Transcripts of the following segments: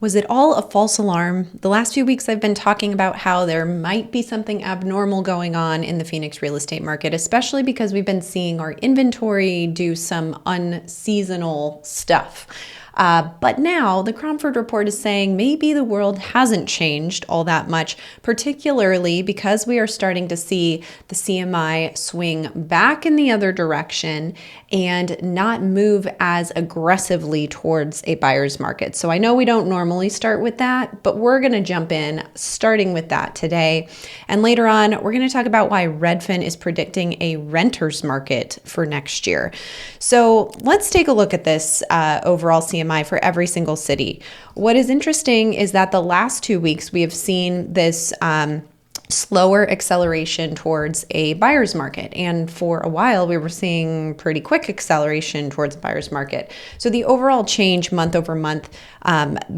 Was it all a false alarm? The last few weeks I've been talking about how there might be something abnormal going on in the Phoenix real estate market, especially because we've been seeing our inventory do some unseasonal stuff. But now the Cromford report is saying maybe the world hasn't changed all that much, particularly because we are starting to see the CMI swing back in the other direction and not move as aggressively towards a buyer's market. So I know we don't normally start with that, but we're going to jump in starting with that today. And later on, we're going to talk about why Redfin is predicting a renter's market for next year. So let's take a look at this overall CMI for every single city. What is interesting is that the last 2 weeks we have seen this slower acceleration towards a buyer's market. And for a while, we were seeing pretty quick acceleration towards a buyer's market. So the overall change month over month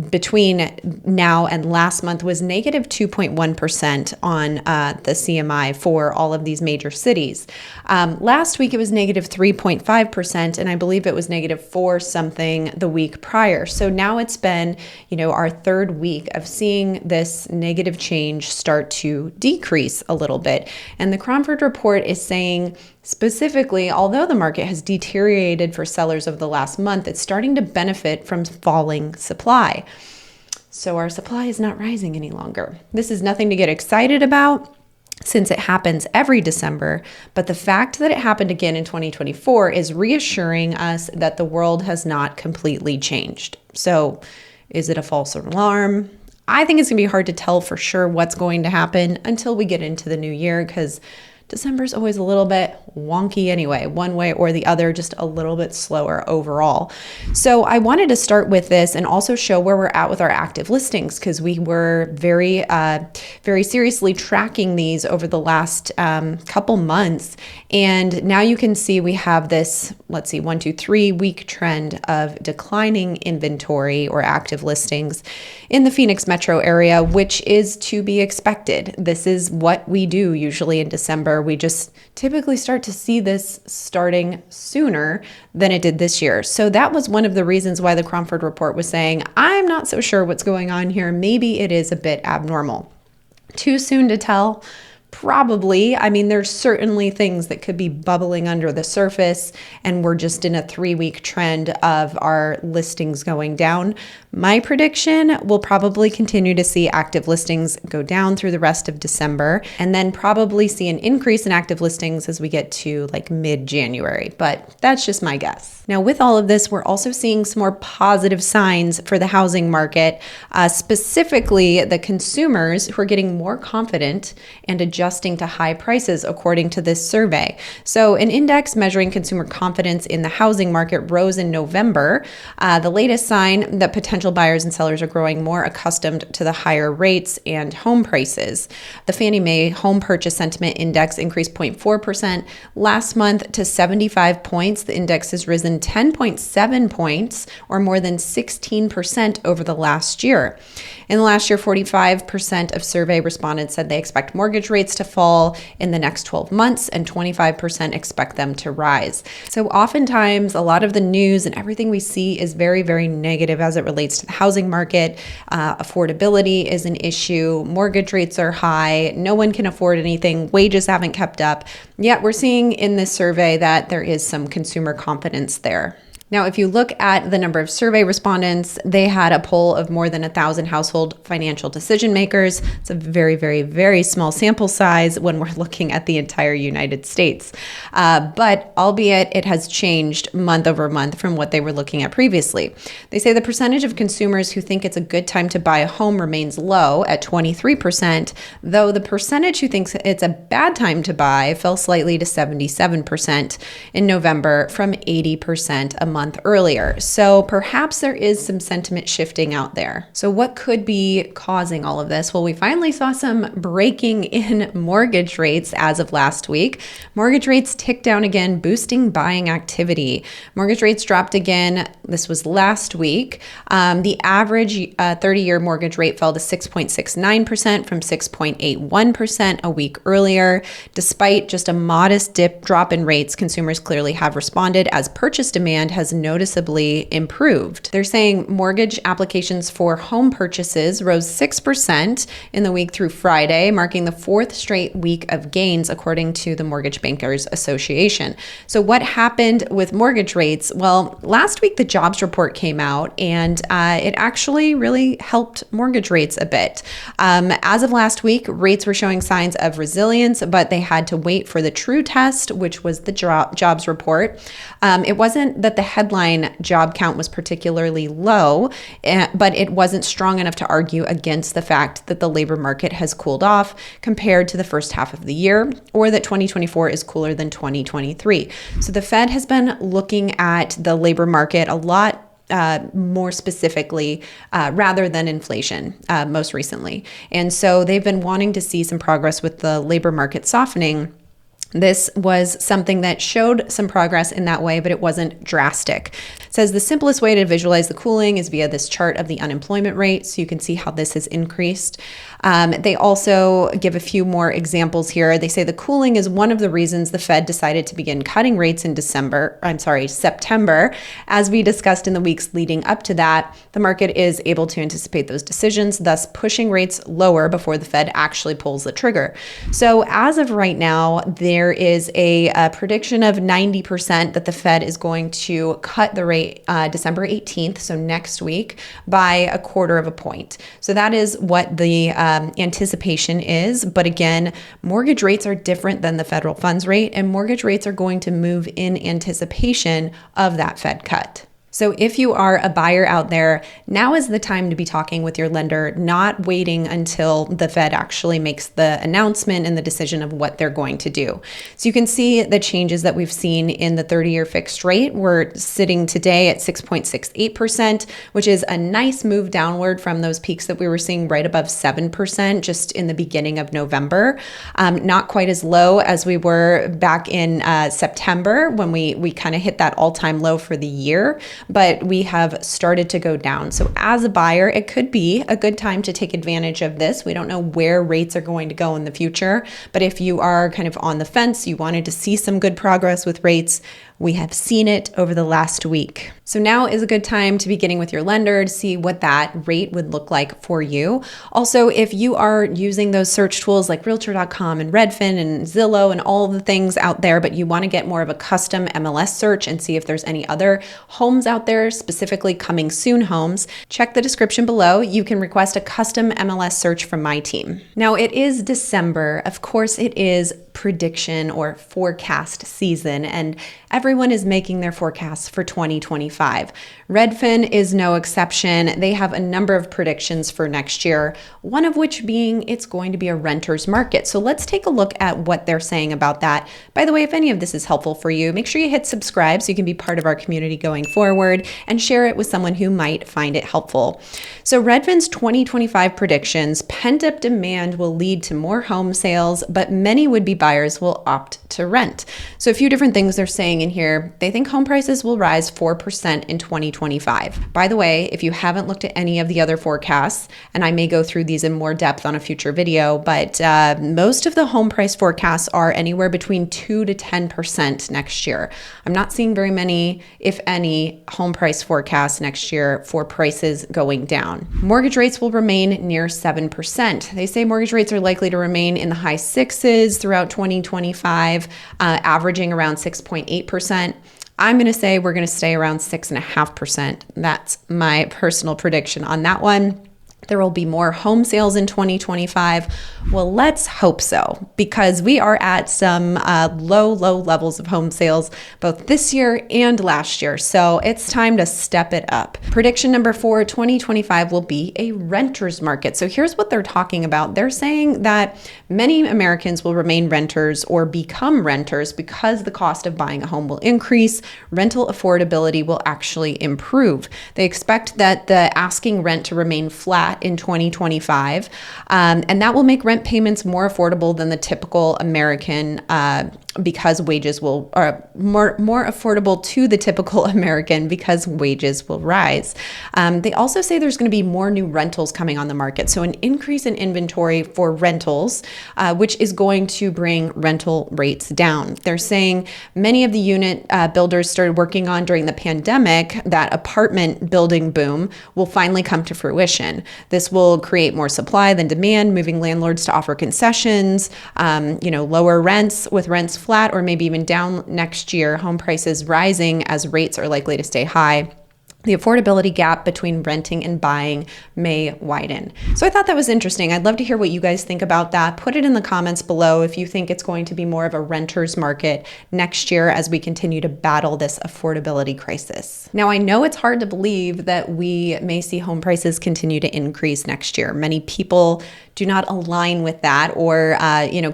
between now and last month was negative 2.1% on the CMI for all of these major cities. Last week, it was negative 3.5%, and I believe it was negative 4 something the week prior. So now it's been, our third week of seeing this negative change start to decrease a little bit. And the Cromford report is saying specifically, although the market has deteriorated for sellers over the last month, it's starting to benefit from falling supply. So our supply is not rising any longer. This is nothing to get excited about, since it happens every December, but the fact that it happened again in 2024 is reassuring us that the world has not completely changed. So is it a false alarm? I think it's going to be hard to tell for sure what's going to happen until we get into the new year, because December is always a little bit wonky anyway, one way or the other, just a little bit slower overall. So I wanted to start with this and also show where we're at with our active listings, because we were very seriously tracking these over the last couple months. And now you can see we have this, 1, 2, 3 week trend of declining inventory or active listings in the Phoenix metro area, which is to be expected. This is what we do usually in December. We just typically start to see this starting sooner than it did this year. So that was one of the reasons why the Cromford report was saying, I'm not so sure what's going on here. Maybe it is a bit abnormal. Too soon to tell? Probably. I mean, there's certainly things that could be bubbling under the surface, and we're just in a 3-week trend of our listings going down. My prediction, we'll probably continue to see active listings go down through the rest of December, and then probably see an increase in active listings as we get to mid-January, but that's just my guess. Now, with all of this, we're also seeing some more positive signs for the housing market, specifically the consumers who are getting more confident and adjusting to high prices, according to this survey. So an index measuring consumer confidence in the housing market rose in November, the latest sign that potential buyers and sellers are growing more accustomed to the higher rates and home prices. The Fannie Mae Home Purchase Sentiment Index increased 0.4% last month to 75 points. The index has risen 10.7 points, or more than 16% over the last year. In the last year, 45% of survey respondents said they expect mortgage rates to fall in the next 12 months, and 25% expect them to rise. So oftentimes, a lot of the news and everything we see is very, very negative as it relates to the housing market. Affordability is an issue. Mortgage rates are high. No one can afford anything. Wages haven't kept up. Yet we're seeing in this survey that there is some consumer confidence there. Now, if you look at the number of survey respondents, they had a poll of more than 1,000 household financial decision makers. It's a very, very, very small sample size when we're looking at the entire United States. But albeit it has changed month over month from what they were looking at previously. They say the percentage of consumers who think it's a good time to buy a home remains low at 23%, though the percentage who thinks it's a bad time to buy fell slightly to 77% in November from 80% a month earlier. So perhaps there is some sentiment shifting out there. So what could be causing all of this? Well, we finally saw some breaking in mortgage rates as of last week. Mortgage rates ticked down again, boosting buying activity. Mortgage rates dropped again. This was last week. The average 30-year mortgage rate fell to 6.69% from 6.81% a week earlier. Despite just a modest drop in rates, consumers clearly have responded as purchase demand has has noticeably improved. They're saying mortgage applications for home purchases rose 6% in the week through Friday, marking the fourth straight week of gains, according to the Mortgage Bankers Association. So what happened with mortgage rates? Well, last week the jobs report came out, and it actually really helped mortgage rates a bit. As of last week, rates were showing signs of resilience, but they had to wait for the true test, which was the jobs report. It wasn't that the headline job count was particularly low, but it wasn't strong enough to argue against the fact that the labor market has cooled off compared to the first half of the year, or that 2024 is cooler than 2023. So the Fed has been looking at the labor market a lot more specifically, rather than inflation, most recently. And so they've been wanting to see some progress with the labor market softening. This was something that showed some progress in that way, but it wasn't drastic. It says the simplest way to visualize the cooling is via this chart of the unemployment rate, so you can see how this has increased. They also give a few more examples here. They say the cooling is one of the reasons the Fed decided to begin cutting rates in September. As we discussed in the weeks leading up to that, the market is able to anticipate those decisions, thus pushing rates lower before the Fed actually pulls the trigger. So as of right now, there is a prediction of 90% that the Fed is going to cut the rate December 18th, so next week, by 1/4 of a point. So that is what the anticipation is. But again, mortgage rates are different than the federal funds rate, and mortgage rates are going to move in anticipation of that Fed cut. So if you are a buyer out there, now is the time to be talking with your lender, not waiting until the Fed actually makes the announcement and the decision of what they're going to do. So you can see the changes that we've seen in the 30-year fixed rate. We're sitting today at 6.68%, which is a nice move downward from those peaks that we were seeing right above 7% just in the beginning of November. Not quite as low as we were back in September when we kind of hit that all-time low for the year. But we have started to go down. So as a buyer, it could be a good time to take advantage of this. We don't know where rates are going to go in the future, but if you are kind of on the fence, you wanted to see some good progress with rates, we have seen it over the last week. So now is a good time to be getting with your lender to see what that rate would look like for you. Also, if you are using those search tools like Realtor.com and Redfin and Zillow and all the things out there, but you want to get more of a custom MLS search and see if there's any other homes out there, specifically coming soon homes, check the description below. You can request a custom MLS search from my team. Now it is December. Of course, it is prediction or forecast season, and everyone is making their forecasts for 2025. Redfin is no exception. They have a number of predictions for next year, one of which being it's going to be a renter's market. So let's take a look at what they're saying about that. By the way, if any of this is helpful for you, make sure you hit subscribe so you can be part of our community going forward and share it with someone who might find it helpful. So Redfin's 2025 predictions: pent-up demand will lead to more home sales, but many would-be buyers will opt to rent. So a few different things they're saying in here. They think home prices will rise 4% in 2025. By the way, if you haven't looked at any of the other forecasts, and I may go through these in more depth on a future video, but most of the home price forecasts are anywhere between 2 to 10% next year. I'm not seeing very many, if any, home price forecasts next year for prices going down. Mortgage rates will remain near 7%. They say mortgage rates are likely to remain in the high sixes throughout 2025, averaging around 6.8%. I'm going to say we're going to stay around 6.5%. That's my personal prediction on that one. There will be more home sales in 2025. Well, let's hope so, because we are at some low levels of home sales both this year and last year. So it's time to step it up. Prediction number 4, 2025 will be a renter's market. So here's what they're talking about. They're saying that many Americans will remain renters or become renters because the cost of buying a home will increase. Rental affordability will actually improve. They expect that the asking rent to remain flat in 2025, and that will make rent payments more affordable than the typical American because wages are more affordable to the typical American because wages will rise. They also say there's going to be more new rentals coming on the market. So an increase in inventory for rentals, which is going to bring rental rates down. They're saying many of the unit builders started working on during the pandemic, that apartment building boom will finally come to fruition. This will create more supply than demand, moving landlords to offer concessions, lower rents, with rents flat or maybe even down next year, home prices rising as rates are likely to stay high. The affordability gap between renting and buying may widen. So I thought that was interesting. I'd love to hear what you guys think about that. Put it in the comments below if you think it's going to be more of a renter's market next year as we continue to battle this affordability crisis. Now, I know it's hard to believe that we may see home prices continue to increase next year. Many people do not align with that or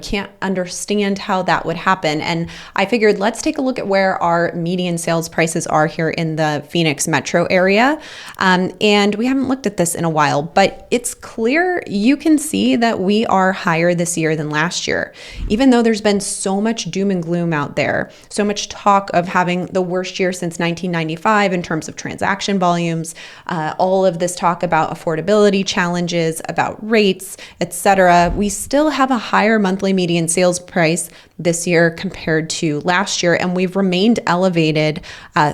can't understand how that would happen. And I figured let's take a look at where our median sales prices are here in the Phoenix metro area. And we haven't looked at this in a while, but it's clear you can see that we are higher this year than last year. Even though there's been so much doom and gloom out there, so much talk of having the worst year since 1995 in terms of transaction volumes, all of this talk about affordability challenges, about rates, etc., we still have a higher monthly median sales price this year compared to last year, and we've remained elevated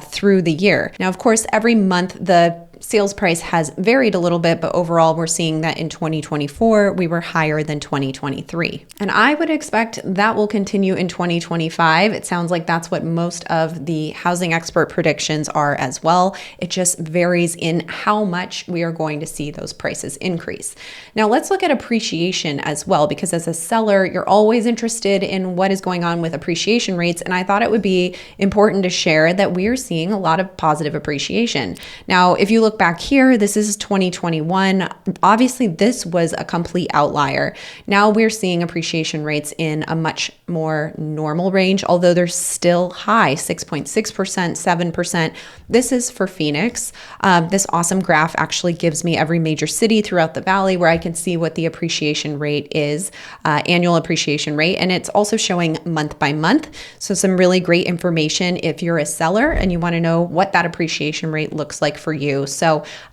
through the year. Now, of course, every month the sales price has varied a little bit, but overall we're seeing that in 2024 we were higher than 2023. And I would expect that will continue in 2025. It sounds like that's what most of the housing expert predictions are as well. It just varies in how much we are going to see those prices increase. Now let's look at appreciation as well, because as a seller, you're always interested in what is going on with appreciation rates. And I thought it would be important to share that we are seeing a lot of positive appreciation. Now, if you look back here, this is 2021. Obviously, this was a complete outlier. Now we're seeing appreciation rates in a much more normal range, although they're still high, 6.6%, 7%. This is for Phoenix. This awesome graph actually gives me every major city throughout the valley where I can see what the appreciation rate is, annual appreciation rate, and it's also showing month by month. So some really great information if you're a seller and you want to know what that appreciation rate looks like for you. So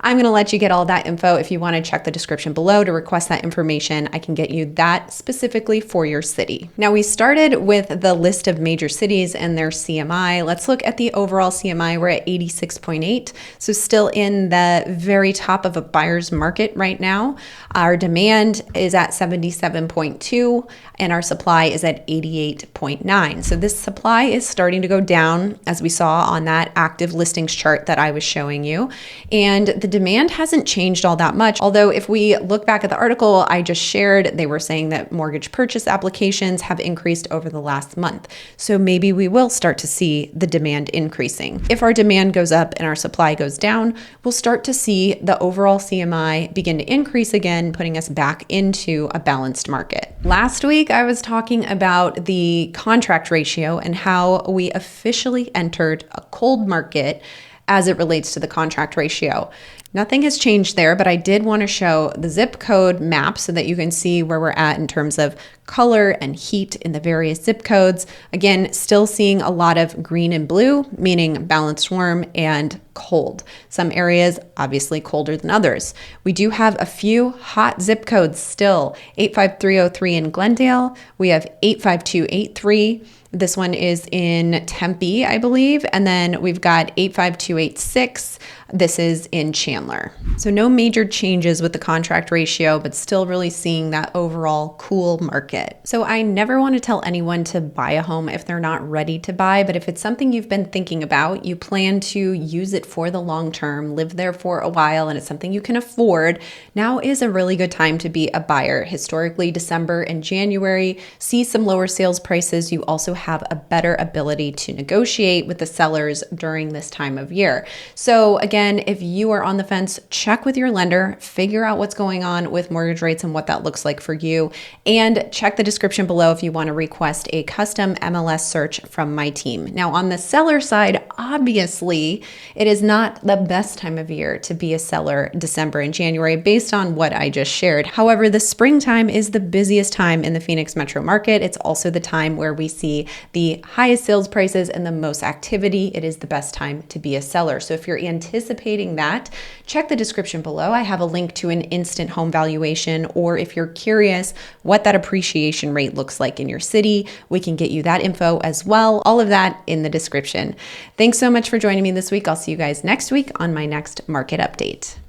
I'm going to let you get all that info. If you want to check the description below to request that information, I can get you that specifically for your city. Now, we started with the list of major cities and their CMI. Let's look at the overall CMI. We're at 86.8. So still in the very top of a buyer's market right now. Our demand is at 77.2 and our supply is at 88.9. So this supply is starting to go down, as we saw on that active listings chart that I was showing you. And the demand hasn't changed all that much. Although if we look back at the article I just shared, they were saying that mortgage purchase applications have increased over the last month. So maybe we will start to see the demand increasing. If our demand goes up and our supply goes down, we'll start to see the overall CMI begin to increase again, putting us back into a balanced market. Last week, I was talking about the contract ratio and how we officially entered a cold market as it relates to the contract ratio. Nothing has changed there, but I did want to show the zip code map so that you can see where we're at in terms of color and heat in the various zip codes. Again, still seeing a lot of green and blue, meaning balanced warm and cold. Some areas obviously colder than others. We do have a few hot zip codes still. 85303 in Glendale. We have 85283. This one is in Tempe, I believe. And then we've got 85286. This is in Chandler. So no major changes with the contract ratio, but still really seeing that overall cool market. So I never want to tell anyone to buy a home if they're not ready to buy, but if it's something you've been thinking about, you plan to use it for the long term, live there for a while, and it's something you can afford, now is a really good time to be a buyer. Historically, December and January see some lower sales prices. You also have a better ability to negotiate with the sellers during this time of year. So again, if you are on the fence, check with your lender, figure out what's going on with mortgage rates and what that looks like for you, and check check the description below if you want to request a custom MLS search from my team. Now, on the seller side, obviously, it is not the best time of year to be a seller December and January based on what I just shared. However, the springtime is the busiest time in the Phoenix metro market. It's also the time where we see the highest sales prices and the most activity. It is the best time to be a seller. So if you're anticipating that, check the description below. I have a link to an instant home valuation, or if you're curious what that appreciation rate looks like in your city, we can get you that info as well. All of that in the description. Thanks so much for joining me this week. I'll see you guys next week on my next market update.